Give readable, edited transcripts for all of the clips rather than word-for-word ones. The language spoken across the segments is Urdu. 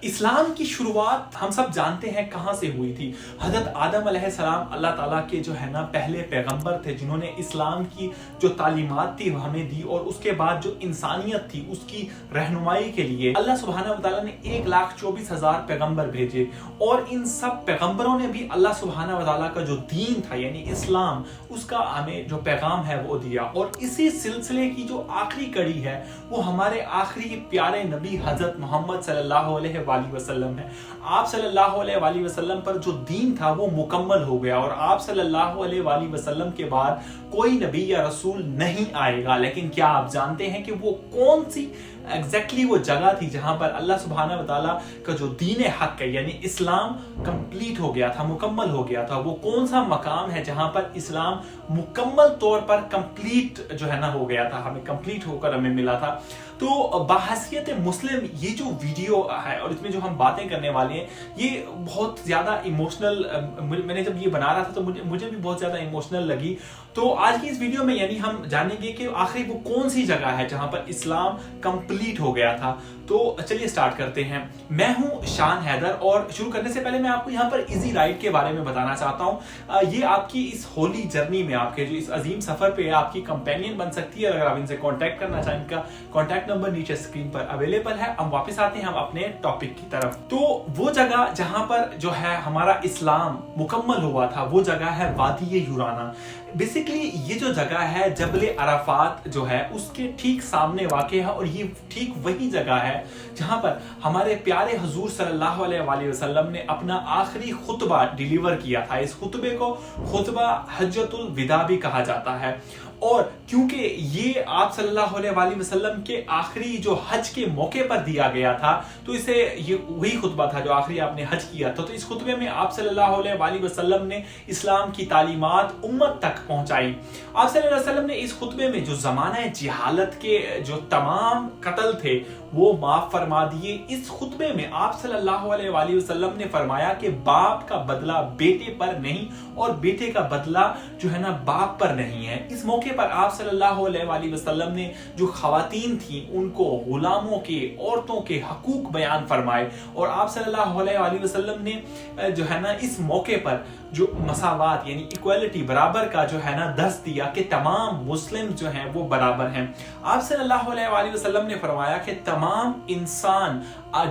اسلام کی شروعات ہم سب جانتے ہیں کہاں سے ہوئی تھی۔ حضرت آدم علیہ السلام اللہ تعالیٰ کے جو ہے نا پہلے پیغمبر تھے، جنہوں نے اسلام کی جو تعلیمات تھی وہ ہمیں دی، اور اس کے بعد جو انسانیت تھی اس کی رہنمائی کے لیے اللہ سبحانہ وتعالیٰ نے 1,24,000 پیغمبر بھیجے، اور ان سب پیغمبروں نے بھی اللہ سبحانہ وتعالیٰ کا جو دین تھا یعنی اسلام، اس کا ہمیں جو پیغام ہے وہ دیا۔ اور اسی سلسلے کی جو آخری کڑی ہے وہ ہمارے آخری پیارے نبی حضرت محمد صلی اللہ علیہ وآلہ وسلم ہے۔ آپ صلی اللہ علیہ وآلہ وسلم پر جو دین تھا وہ مکمل ہو گیا، اور آپ صلی اللہ علیہ وآلہ وسلم کے بعد کوئی نبی یا رسول نہیں آئے گا۔ لیکن کیا آپ جانتے ہیں کہ وہ کون سی ایگزیکٹلی وہ جگہ تھی جہاں پر اللہ سبحانہ وتعالیٰ کا جو دین حق ہے یعنی اسلام کمپلیٹ ہو گیا تھا، مکمل ہو گیا تھا؟ وہ کون سا مقام ہے جہاں پر اسلام مکمل طور پر کمپلیٹ جو ہے نا ہو گیا تھا، ہمیں کمپلیٹ ہو کر ہمیں ملا تھا؟ تو بحیثیت مسلم یہ جو ویڈیو ہے اور اس میں جو ہم باتیں کرنے والے ہیں یہ بہت زیادہ ایموشنل، میں نے جب یہ بنا رہا تھا تو مجھے بھی بہت زیادہ ایموشنل لگی۔ تو آج کی اس ویڈیو میں یعنی ہم جانیں گے کہ آخری وہ کون سی جگہ ہے جہاں پر اسلام کمپلیٹ ہو گیا تھا۔ تو چلیے سٹارٹ کرتے ہیں۔ میں ہوں شان حیدر، اور شروع کرنے سے پہلے میں آپ کو یہاں پر ایزی رائڈ کے بارے میں بتانا چاہتا ہوں۔ یہ آپ کی اس ہولی جرنی میں، آپ کے جو اس عظیم سفر پہ آپ کی کمپینین بن سکتی ہے۔ اگر آپ ان سے کانٹیکٹ کرنا چاہیں، ان کا کانٹیکٹ نمبر نیچے اسکرین پر اویلیبل ہے۔ ہم واپس آتے ہیں ہم اپنے ٹاپک کی طرف۔ تو وہ جگہ جہاں پر جو ہے ہمارا اسلام مکمل ہوا تھا وہ جگہ ہے وادی یورانا۔ بیسیکلی یہ جو جگہ ہے جبل عرفات جو ہے اس کے ٹھیک سامنے واقع ہے، اور یہ ٹھیک وہی جگہ ہے جہاں پر ہمارے پیارے حضور صلی اللہ علیہ وآلہ وسلم نے اپنا آخری خطبہ ڈیلیور کیا تھا۔ اس خطبے کو خطبہ حجۃ الوداع بھی کہا جاتا ہے، اور کیونکہ یہ آپ صلی اللہ علیہ وآلہ وسلم کے آخری جو حج کے موقع پر دیا گیا تھا، تو اسے یہ وہی خطبہ تھا جو آخری آپ نے حج کیا تھا۔ تو اس خطبے میں آپ صلی اللہ علیہ وآلہ وسلم نے اسلام کی تعلیمات امت تک پہنچائی۔ آپ صلی اللہ علیہ وسلم نے اس خطبے میں جو زمانہ جہالت کے جو تمام قتل تھے وہ معاف فرما دیے۔ اس خطبے میں آپ صلی اللہ علیہ وآلہ وسلم نے فرمایا کہ باپ کا بدلہ بیٹے پر نہیں، اور بیٹے کا بدلہ جو ہے نا باپ پر نہیں ہے۔ اس موقع پر آپ صلی اللہ علیہ وآلہ وسلم نے جو خواتین تھیں ان کو، غلاموں کے، عورتوں کے حقوق بیان فرمائے، اور آپ صلی اللہ علیہ وآلہ وسلم نے جو ہے نا اس موقع پر جو مساوات یعنی ایکویلٹی، برابر کا جو ہے نا درس دیا کہ تمام مسلم جو ہیں وہ برابر ہیں۔ آپ صلی اللہ علیہ وآلہ وسلم نے فرمایا کہ تمام انسان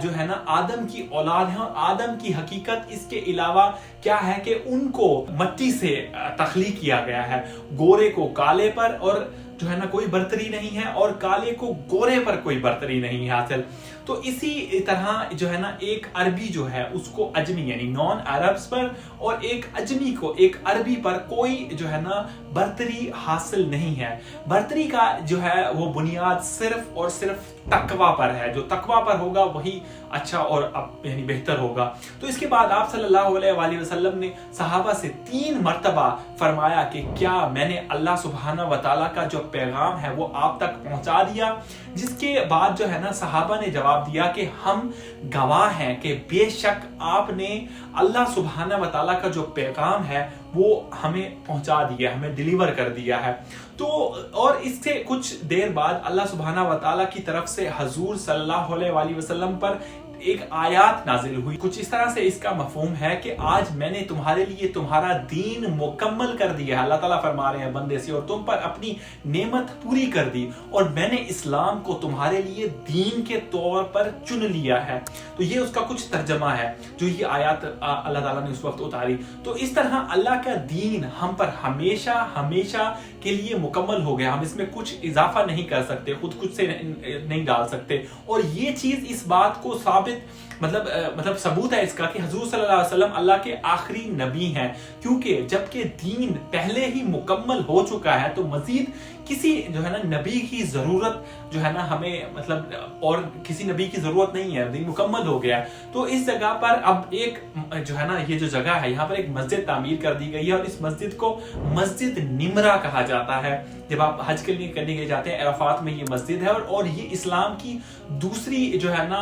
جو ہے نا آدم کی اولاد ہیں، اور آدم کی حقیقت اس کے علاوہ کیا ہے کہ ان کو مٹی سے تخلیق کیا گیا ہے، گورے کو کالے پر اور جو ہے نا کوئی برتری نہیں ہے، اور کالے کو گورے پر کوئی برتری نہیں ہے حاصل۔ تو اسی طرح جو ہے نا ایک عربی جو ہے اس کو اجمی یعنی نان عربز پر، اور ایک اجمی کو ایک عربی پر کوئی جو ہے نا برتری حاصل نہیں ہے۔ برتری کا جو ہے وہ بنیاد صرف اور صرف تقوی پر ہے، جو تقوی پر ہوگا وہی اچھا اور یعنی بہتر ہوگا۔ تو اس کے بعد آپ صلی اللہ علیہ وآلہ وسلم نے صحابہ سے 3 مرتبہ فرمایا کہ کیا میں نے اللہ سبحانہ وتعالیٰ کا جو پیغام ہے وہ آپ تک پہنچا دیا؟ جس کے بعد جو ہے نا صحابہ نے جواب دیا کہ ہم گواہ ہیں کہ بے شک آپ نے اللہ سبحانہ وتعالیٰ کا جو پیغام ہے وہ ہمیں پہنچا دیا، ہمیں ڈیلیور کر دیا ہے۔ تو اور اس سے کچھ دیر بعد اللہ سبحانہ وتعالیٰ کی طرف سے حضور صلی اللہ علیہ وآلہ وسلم پر ایک آیات نازل ہوئی۔ کچھ اس طرح سے اس کا مفہوم ہے کہ آج میں نے تمہارے لیے تمہارا دین مکمل کر دیا ہے۔ اللہ تعالیٰ فرما رہے ہیں بندے سے، اور تم پر اپنی نعمت پوری کر دی، اور میں نے اسلام کو تمہارے لیے دین کے طور پر چن لیا ہے۔ تو یہ اس کا کچھ ترجمہ ہے جو یہ آیات اللہ تعالیٰ نے اس وقت اتاری۔ تو اس طرح اللہ کا دین ہم پر ہمیشہ ہمیشہ کے لیے مکمل ہو گیا، ہم اس میں کچھ اضافہ نہیں کر سکتے، خود کچھ سے نہیں ڈال سکتے۔ اور یہ چیز اس بات کو ثابت مطلب ثبوت ہے اس کا کہ حضور صلی اللہ علیہ وسلم اللہ کے آخری نبی ہیں، کیونکہ جبکہ دین پہلے ہی مکمل ہو چکا ہے تو مزید کسی جو ہے نا نبی کی ضرورت جو ہے نا ہمیں اور کسی نبی کی ضرورت نہیں ہے، دین مکمل ہو گیا۔ تو اس جگہ پر اب ایک جو ہے نا یہ جو جگہ ہے یہاں پر ایک مسجد تعمیر کر دی گئی ہے، اور اس مسجد کو مسجد نمرہ کہا جاتا ہے۔ جب آپ حج کے لیے کرنے کے لیے جاتے ہیں عرفات میں یہ مسجد ہے، اور یہ اسلام کی دوسری جو ہے نا